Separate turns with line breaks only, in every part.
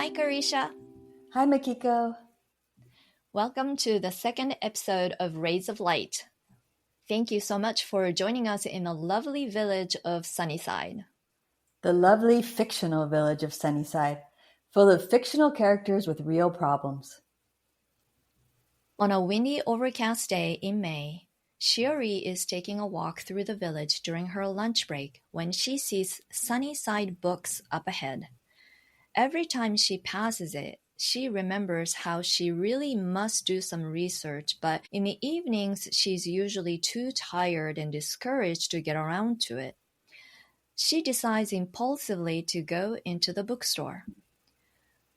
Hi, Carisha.
Hi, Makiko.
Welcome to the second episode of Rays of Light. Thank you so much for joining us in the lovely village of Sunnyside.
The lovely fictional village of Sunnyside, full of fictional characters with real problems.
On a windy, overcast day in May, Shiori is taking a walk through the village during her lunch break when she sees Sunnyside Books up ahead. Every time she passes it, she remembers how she really must do some research, but in the evenings she's usually too tired and discouraged to get around to it. She decides impulsively to go into the bookstore.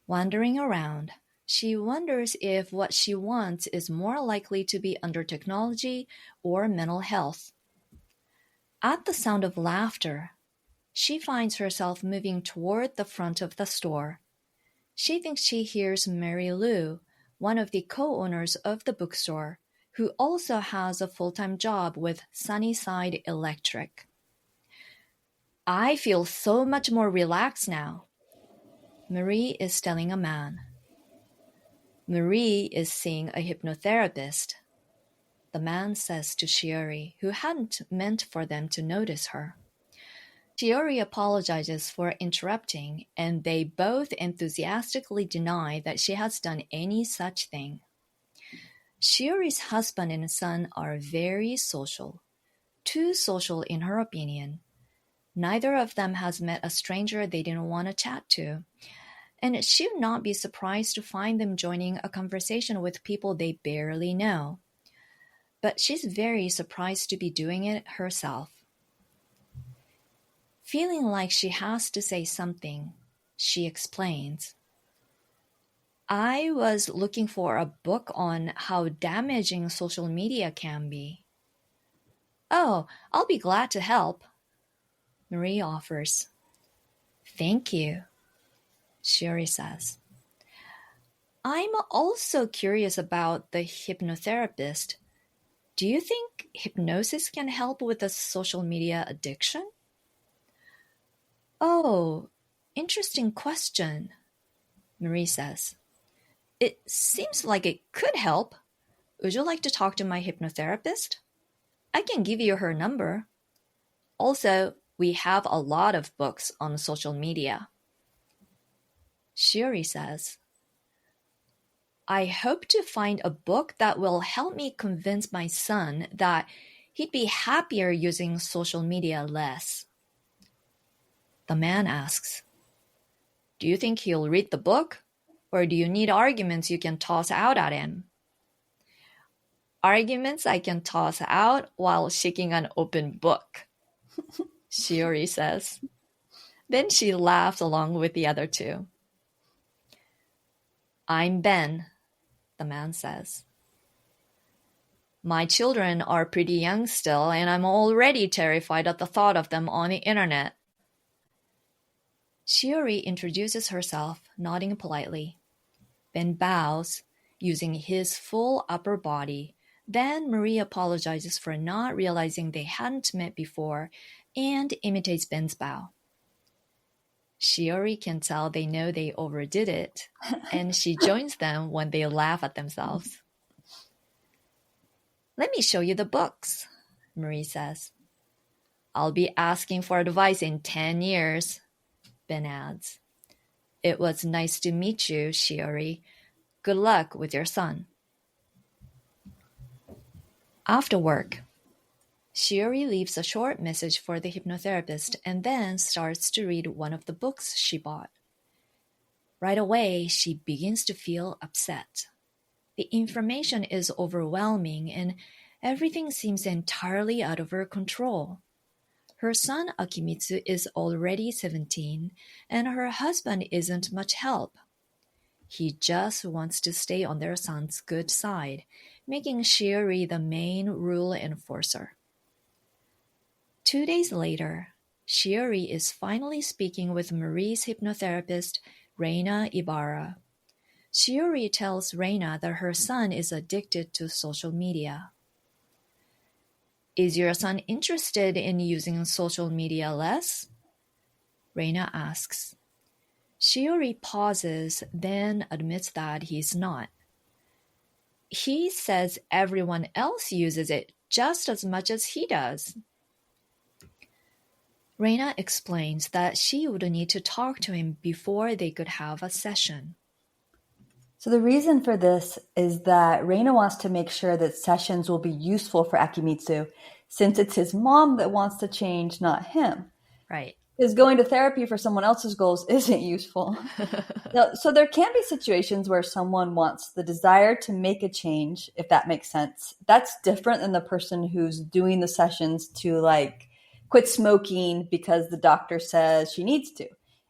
Wandering around, she wonders if what she wants is more likely to be under technology or mental health. At the sound of laughter, she finds herself moving toward the front of the store. She thinks she hears Mary Lou, one of the co-owners of the bookstore, who also has a full-time job with Sunnyside Electric. I feel so much more relaxed now, Marie is telling a man. Marie is seeing a hypnotherapist, the man says to Shiori, who hadn't meant for them to notice her. Shiori apologizes for interrupting, and they both enthusiastically deny that she has done any such thing. Shiori's husband and son are very social, too social in her opinion. Neither of them has met a stranger they didn't want to chat to, and she would not be surprised to find them joining a conversation with people they barely know. But she's very surprised to be doing it herself. Feeling like she has to say something, she explains. I was looking for a book on how damaging social media can be. Oh, I'll be glad to help, Marie offers. Thank you, Shiori says. I'm also curious about the hypnotherapist. Do you think hypnosis can help with the social media addiction? Oh, interesting question, Marie says. It seems like it could help. Would you like to talk to my hypnotherapist? I can give you her number. Also, we have a lot of books on social media. Shiori says, I hope to find a book that will help me convince my son that he'd be happier using social media less. The man asks, do you think he'll read the book? Or do you need arguments you can toss out at him? Arguments I can toss out while shaking an open book, Shiori says. Then she laughs along with the other two. I'm Ben, the man says. My children are pretty young still, and I'm already terrified at the thought of them on the internet. Shiori introduces herself, nodding politely. Ben bows, using his full upper body. Then Marie apologizes for not realizing they hadn't met before and imitates Ben's bow. Shiori can tell they know they overdid it, and she joins them when they laugh at themselves. Let me show you the books, Marie says. I'll be asking for advice in 10 years, Ben adds. It was nice to meet you, Shiori. Good luck with your son. After work, Shiori leaves a short message for the hypnotherapist and then starts to read one of the books she bought. Right away, she begins to feel upset. The information is overwhelming and everything seems entirely out of her control. Her son Akimitsu is already 17 and her husband isn't much help. He just wants to stay on their son's good side, making Shiori the main rule enforcer. 2 days later, Shiori is finally speaking with Marie's hypnotherapist, Reina Ibarra. Shiori tells Reina that her son is addicted to social media. Is your son interested in using social media less? Reina asks. Shiori pauses, then admits that he's not. He says everyone else uses it just as much as he does. Reina explains that she would need to talk to him before they could have a session.
So the reason for this is that Reina wants to make sure that sessions will be useful for Akimitsu, since it's his mom that wants to change, not him.
Right.
Because going to therapy for someone else's goals isn't useful. So there can be situations where someone wants the desire to make a change, if that makes sense. That's different than the person who's doing the sessions to like quit smoking because the doctor says she needs to.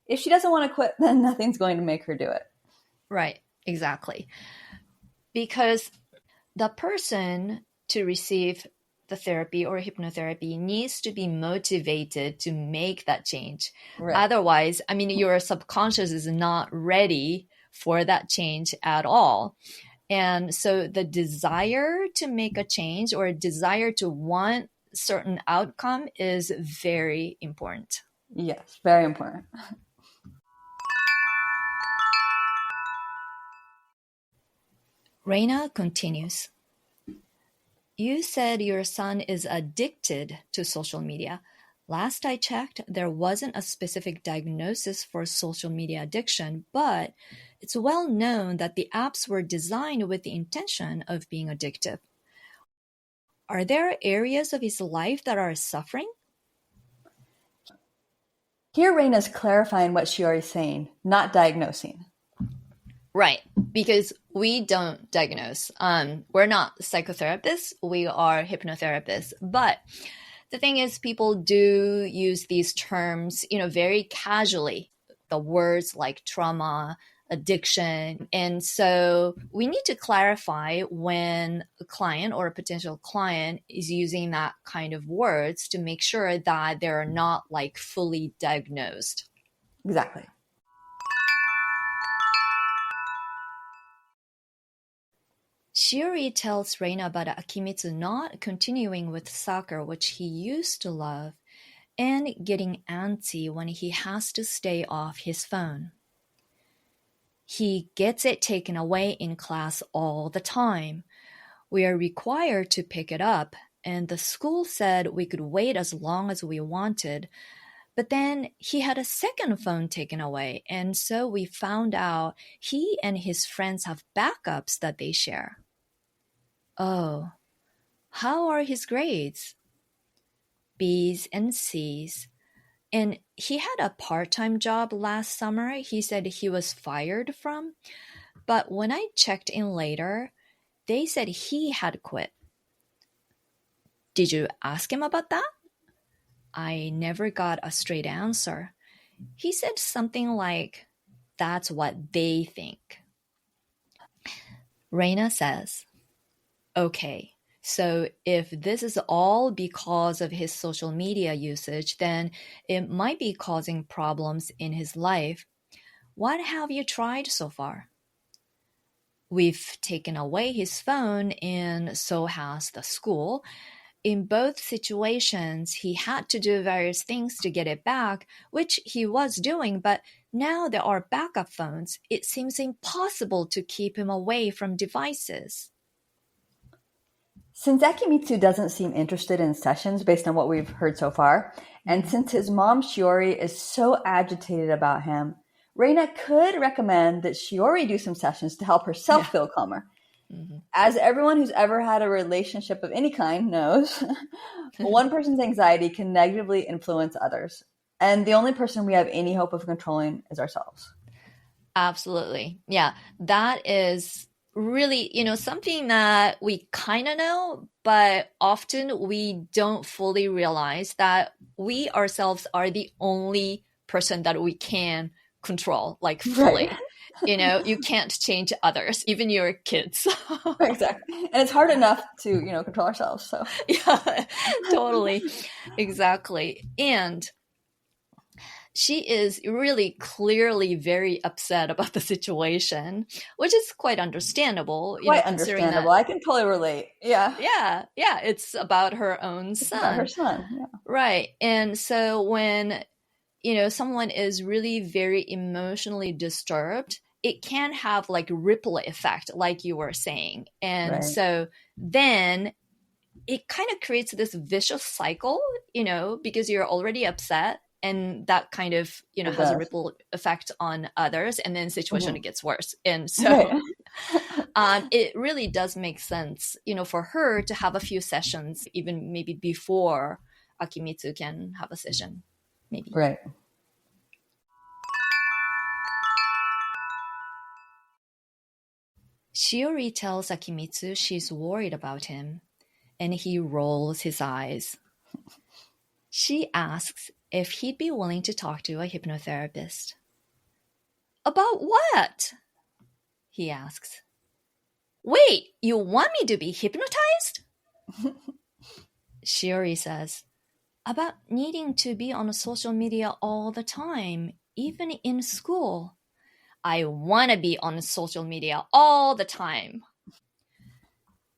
If she doesn't want to quit, then nothing's going to make her do it.
Right, exactly. Because the person to receive the therapy or hypnotherapy needs to be motivated to make that change.
Right.
Otherwise, I mean, your subconscious is not ready for that change at all. And so the desire to make a change or a desire to want certain outcome is very important.
Yes, very important.
Reina continues. You said your son is addicted to social media. Last I checked, there wasn't a specific diagnosis for social media addiction, but it's well known that the apps were designed with the intention of being addictive. Are there areas of his life that are suffering?
Here, Reina's clarifying what Shiori's saying, not diagnosing.
Right, because we don't diagnose. We're not psychotherapists, we are hypnotherapists. But the thing is, people do use these terms, very casually. The words like trauma, addiction. And so we need to clarify when a client or a potential client is using that kind of words to make sure that they're not like fully diagnosed.
Exactly.
Shiori tells Reina about Akimitsu not continuing with soccer, which he used to love, and getting antsy when he has to stay off his phone. He gets it taken away in class all the time. We are required to pick it up, and the school said we could wait as long as we wanted. But then he had a second phone taken away, and so we found out he and his friends have backups that they share. Oh, how are his grades? B's and C's. And he had a part-time job last summer he said he was fired from. But when I checked in later, they said he had quit. Did you ask him about that? I never got a straight answer. He said something like, that's what they think. Reina says, okay, so if this is all because of his social media usage, then it might be causing problems in his life. What have you tried so far? We've taken away his phone, and so has the school. In both situations, he had to do various things to get it back, which he was doing, but now there are backup phones. It seems impossible to keep him away from devices.
Since Akimitsu doesn't seem interested in sessions based on what we've heard so far, and since his mom Shiori is so agitated about him, Reina could recommend that Shiori do some sessions to help herself feel calmer. Mm-hmm. As everyone who's ever had a relationship of any kind knows, one person's anxiety can negatively influence others. And the only person we have any hope of controlling is ourselves.
Absolutely. Yeah, that is really, something that we kind of know, but often we don't fully realize that we ourselves are the only person that we can control, like fully. Right. You can't change others, even your kids.
Exactly. And it's hard enough to, control ourselves. So
yeah, totally. Exactly. And she is really clearly very upset about the situation, which is quite understandable.
Quite understandable. I can totally relate. Yeah.
Yeah. It's about her own son.
It's about her son. Yeah.
Right. And so when someone is really very emotionally disturbed, it can have like ripple effect, like you were saying. And
Right.
so then it kind of creates this vicious cycle, because you're already upset, and that kind of,
It
has a
does.
ripple effect on others, and then situation
Hmm.
gets worse. And
Right.
so it really does make sense, for her to have a few sessions, even maybe before Akimitsu can have a session, maybe.
Right.
Shiori tells Akimitsu she's worried about him, and he rolls his eyes. She asks if he'd be willing to talk to a hypnotherapist. About what? He asks. Wait, you want me to be hypnotized? Shiori says, about needing to be on social media all the time, even in school. I want to be on social media all the time.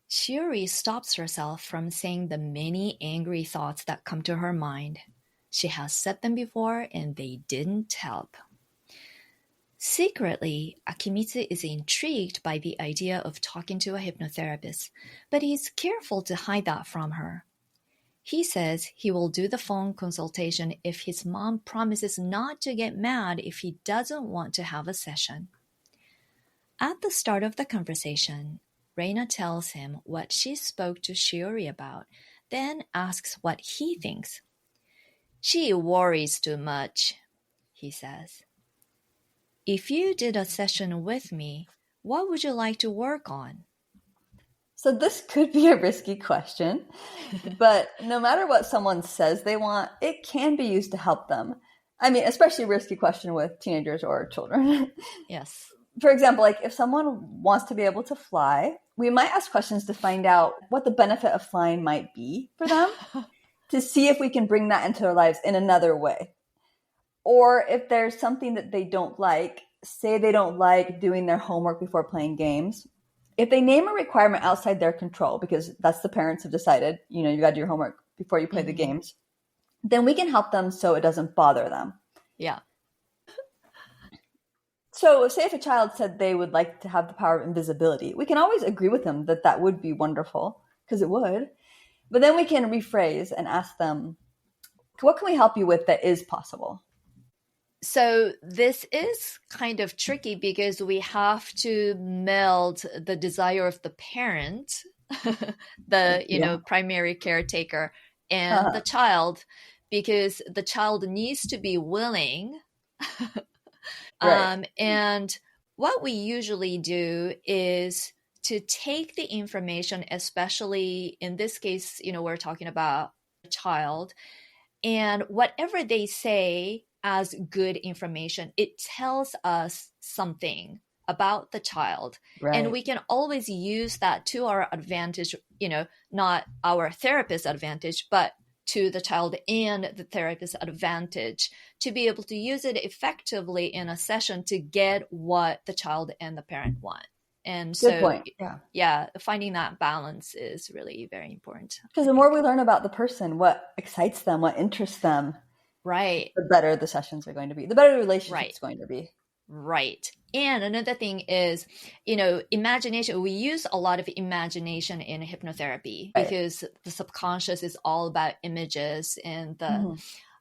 Shiori stops herself from saying the many angry thoughts that come to her mind. She has said them before and they didn't help. Secretly, Akimitsu is intrigued by the idea of talking to a hypnotherapist, but he's careful to hide that from her. He says he will do the phone consultation if his mom promises not to get mad if he doesn't want to have a session. At the start of the conversation, Reina tells him what she spoke to Shiori about, then asks what he thinks. She worries too much, he says. If you did a session with me, what would you like to work on?
So this could be a risky question, but no matter what someone says they want, it can be used to help them. I mean, especially a risky question with teenagers or children.
Yes.
For example, like if someone wants to be able to fly, we might ask questions to find out what the benefit of flying might be for them, to see if we can bring that into their lives in another way. Or if there's something that they don't like, say they don't like doing their homework before playing games. If they name a requirement outside their control, because that's the parents have decided, you got to do your homework before you play the
Mm-hmm.
games, then we can help them so it doesn't bother them.
Yeah.
So, say if a child said they would like to have the power of invisibility, we can always agree with them that that would be wonderful, because it would. But then we can rephrase and ask them, what can we help you with that is possible?
So this is kind of tricky because we have to meld the desire of the parent,
Thank
the,
you.
primary caretaker, and
Uh,
the child, because the child needs to be willing.
right,
And what we usually do is to take the information, especially in this case, we're talking about a child, and whatever they say as good information, it tells us something about the child. And
right.
we can always use that to our advantage, not our therapist's advantage, but to the child and the therapist's advantage, to be able to use it effectively in a session to get what the child and the parent want. And
Good
so,
point. Yeah.
yeah, finding that balance is really very important.
Because the more we learn about the person, what excites them, what interests them,
Right,
the better the sessions are going to be, the better the
right.
relationship's going to be.
Right. And another thing is, imagination. We use a lot of imagination in hypnotherapy
Right.
because the subconscious is all about images and the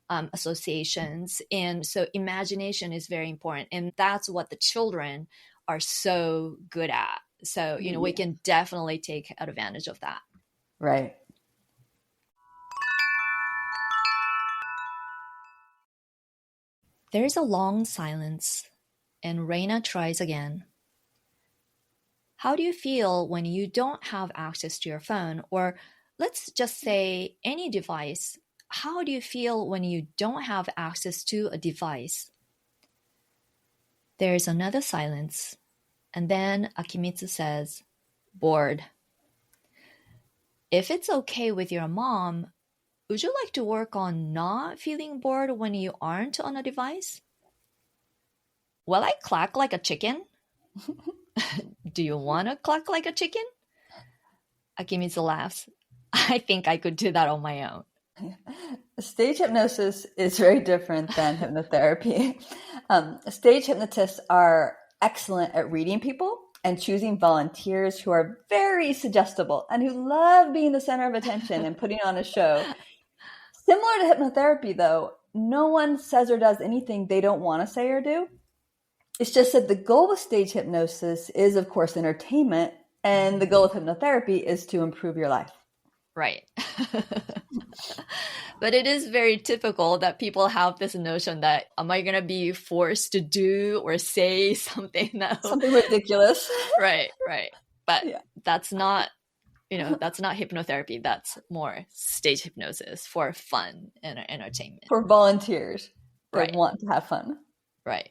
Hmm.
associations. And so imagination is very important. And that's what the children are so good at. So, we
Yeah.
can definitely take advantage of that.
Right.
There's a long silence, and Reina tries again. How do you feel when you don't have access to your phone? Or let's just say any device. How do you feel when you don't have access to a device? There's another silence, and then Akimitsu says, bored. If it's okay with your mom, would you like to work on not feeling bored when you aren't on a device? Will I clack like a chicken? Do you want to clack like a chicken? Akimitsu laughs. I think I could do that on my own.
Stage hypnosis is very different than hypnotherapy. Stage hypnotists are excellent at reading people and choosing volunteers who are very suggestible and who love being the center of attention and putting on a show. Similar to hypnotherapy, though, no one says or does anything they don't want to say or do. It's just that the goal with stage hypnosis is, of course, entertainment, and the goal of hypnotherapy is to improve your life.
Right. But it is very typical that people have this notion that, am I going to be forced to do or say something that
Something ridiculous.
Right. But
Yeah.
that's not, that's not hypnotherapy. That's more stage hypnosis for fun and entertainment.
For volunteers that
Right.
want to have fun.
Right.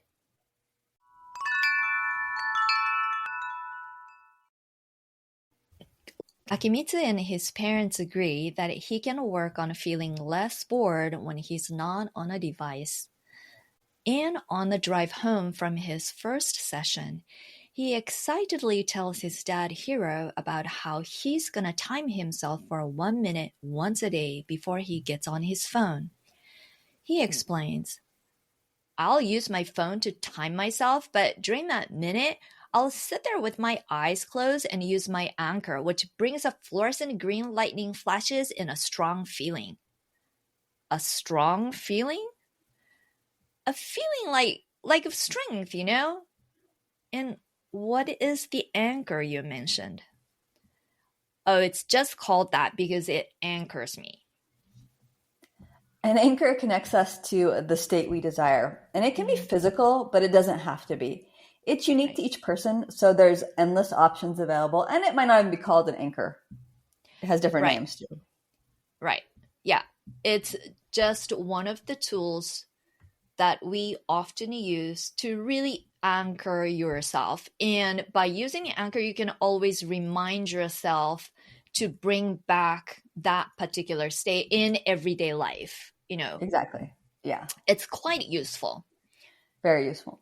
Akimitsu and his parents agree that he can work on feeling less bored when he's not on a device. And on the drive home from his first session, he excitedly tells his dad Hiro about how he's gonna time himself for 1 minute once a day before he gets on his phone. He explains, I'll use my phone to time myself, but during that minute, I'll sit there with my eyes closed and use my anchor, which brings up fluorescent green lightning flashes in a strong feeling. A strong feeling? A feeling like of strength, And what is the anchor you mentioned? Oh, it's just called that because it anchors me.
An anchor connects us to the state we desire, and it can be physical, but it doesn't have to be. It's unique to each person, so there's endless options available, and it might not even be called an anchor. It has different names too.
Right. Yeah. It's just one of the tools that we often use to really anchor yourself. And by using anchor, you can always remind yourself to bring back that particular state in everyday life.
Exactly. Yeah.
It's quite useful.
Very useful.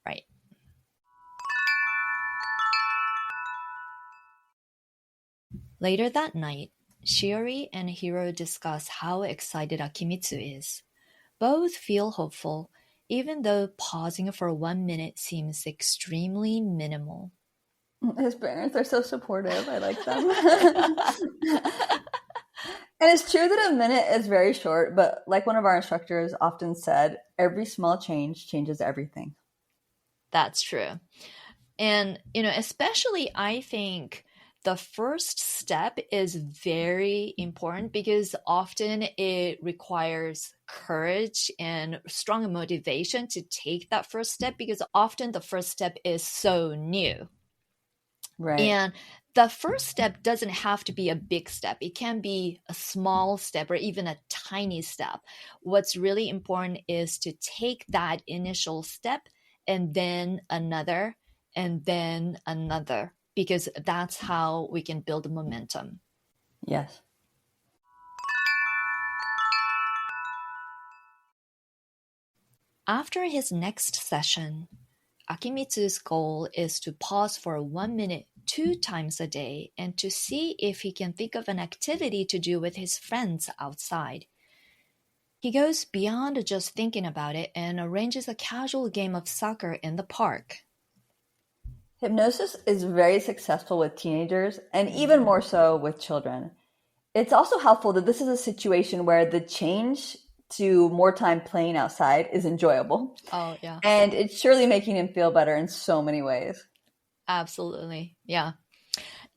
Right. Later that night, Shiori and Hiro discuss how excited Akimitsu is. Both feel hopeful, even though pausing for 1 minute seems extremely minimal.
His parents are so supportive. I like them. And it's true that a minute is very short, but like one of our instructors often said, every small change changes everything.
That's true. And, especially I think the first step is very important because often it requires courage and strong motivation to take that first step because often the first step is so new.
Right.
And the first step doesn't have to be a big step. It can be a small step or even a tiny step. What's really important is to take that initial step and then another and then another, because that's how we can build momentum.
Yes.
After his next session, Akimitsu's goal is to pause for 1 minute 2 times a day and to see if he can think of an activity to do with his friends outside. He goes beyond just thinking about it and arranges a casual game of soccer in the park.
Hypnosis is very successful with teenagers and even more so with children. It's also helpful that this is a situation where the change to more time playing outside is enjoyable.
Oh, yeah.
And it's surely making him feel better in so many ways.
Absolutely. Yeah.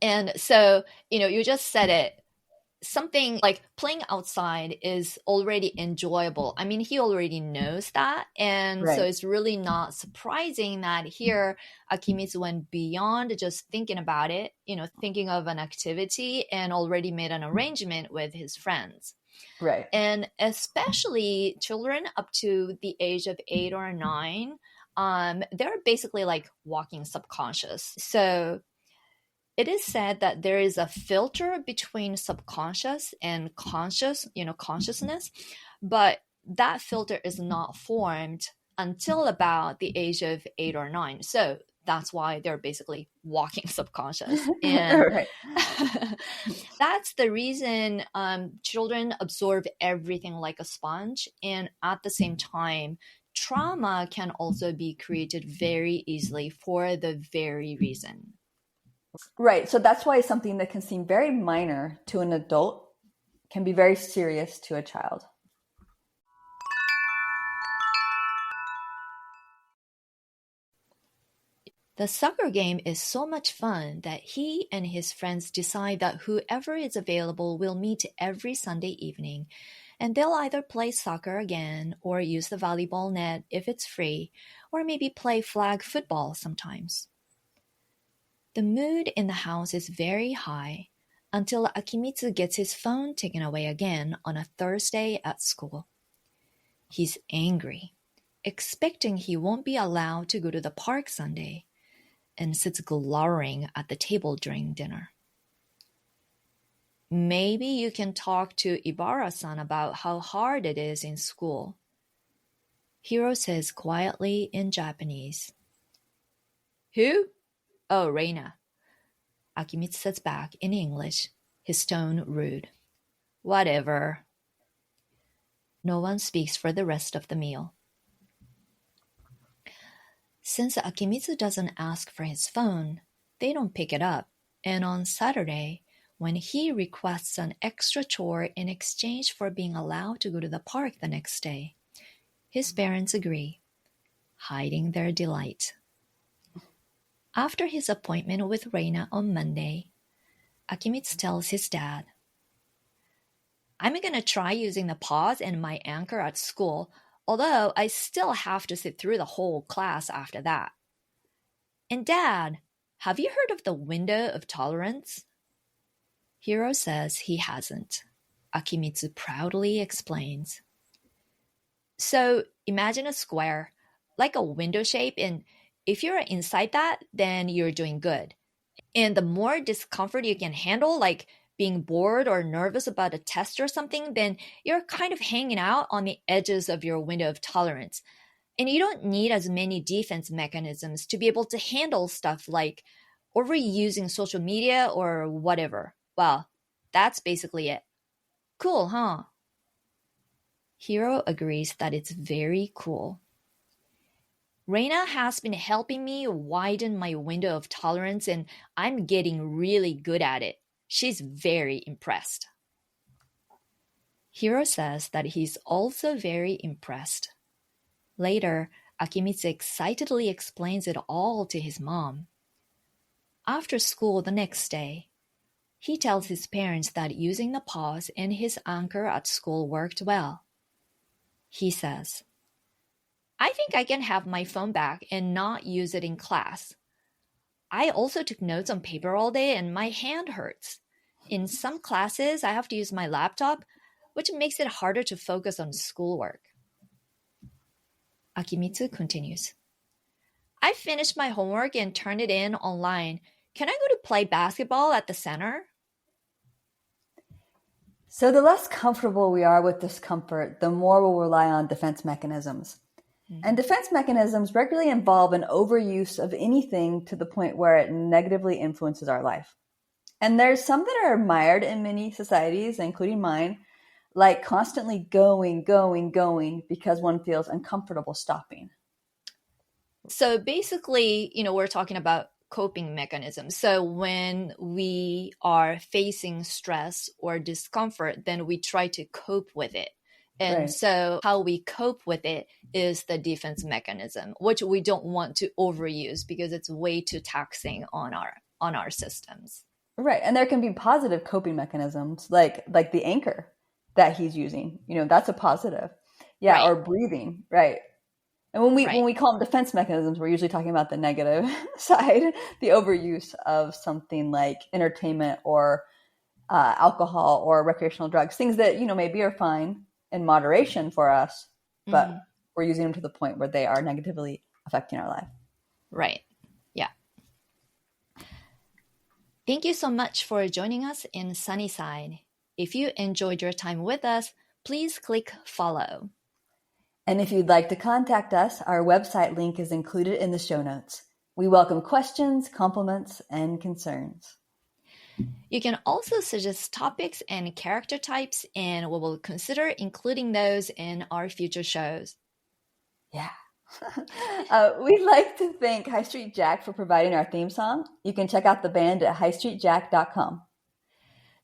And so, you just said it. Something like playing outside is already enjoyable. I mean, he already knows that. And so it's really not surprising that here Akimitsu went beyond just thinking about it, thinking of an activity and already made an arrangement with his friends.
Right.
And especially children up to the age of 8 or 9, they're basically like walking subconscious. So it is said that there is a filter between subconscious and consciousness, but that filter is not formed until about the age of 8 or 9. So That's why they're basically walking subconscious. And
Right.
that's the reason children absorb everything like a sponge. And at the same time, trauma can also be created very easily for the very reason.
Right. So that's why something that can seem very minor to an adult can be very serious to a child.
The soccer game is so much fun that he and his friends decide that whoever is available will meet every Sunday evening, and they'll either play soccer again or use the volleyball net if it's free, or maybe play flag football sometimes. The mood in the house is very high until Akimitsu gets his phone taken away again on a Thursday at school. He's angry, expecting he won't be allowed to go to the park Sunday, and sits glowering at the table during dinner. Maybe you can talk to Ibara-san about how hard it is in school. Hiro says quietly in Japanese. Who? Oh, Reina. Akimitsu says back in English, his tone rude. Whatever. No one speaks for the rest of the meal. Since Akimitsu doesn't ask for his phone, they don't pick it up, and on Saturday, when he requests an extra chore in exchange for being allowed to go to the park the next day, his parents agree, hiding their delight. After his appointment with Reina on Monday, Akimitsu tells his dad, I'm going to try using the pause and my anchor at school, although I still have to sit through the whole class after that. And Dad, have you heard of the window of tolerance? Hiro says he hasn't. Akimitsu proudly explains. So imagine a square, like a window shape, and if you're inside that, then you're doing good. And the more discomfort you can handle, like being bored or nervous about a test or something, then you're kind of hanging out on the edges of your window of tolerance. And you don't need as many defense mechanisms to be able to handle stuff like overusing social media or whatever. Well, that's basically it. Cool, huh? Hiro agrees that it's very cool. Reina has been helping me widen my window of tolerance, and I'm getting really good at it. She's very impressed. Hiro says that he's also very impressed. Later, Akimitsu excitedly explains it all to his mom. After school the next day, he tells his parents that using the pause and his anchor at school worked well. He says, I think I can have my phone back and not use it in class. I also took notes on paper all day and my hand hurts. In some classes, I have to use my laptop, which makes it harder to focus on schoolwork. Akimitsu continues. I finished my homework and turned it in online. Can I go to play basketball at the center?
So the less comfortable we are with discomfort, the more we'll rely on defense mechanisms. And defense mechanisms regularly involve an overuse of anything to the point where it negatively influences our life. And there's some that are admired in many societies, including mine, like constantly going because one feels uncomfortable stopping.
So basically, we're talking about coping mechanisms. So when we are facing stress or discomfort, then we try to cope with it. And
Right.
so how we cope with it is the defense mechanism, which we don't want to overuse because it's way too taxing on our systems.
Right. And there can be positive coping mechanisms like the anchor that he's using. That's a positive. Yeah,
Right.
or breathing, right. And when we call them defense mechanisms, we're usually talking about the negative side, the overuse of something like entertainment or alcohol or recreational drugs, things that maybe are fine in moderation for us, but we're using them to the point where they are negatively affecting our life.
Right. Yeah. Thank you so much for joining us in Sunnyside. If you enjoyed your time with us, please click follow.
And if you'd like to contact us, our website link is included in the show notes. We welcome questions, compliments, and concerns.
You can also suggest topics and character types, and we will consider including those in our future shows.
Yeah. We'd like to thank High Street Jack for providing our theme song. You can check out the band at highstreetjack.com.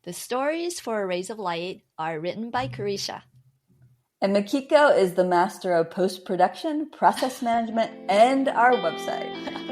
The stories for Rays of Light are written by Carisha.
And Makiko is the master of post-production, process management, and our website.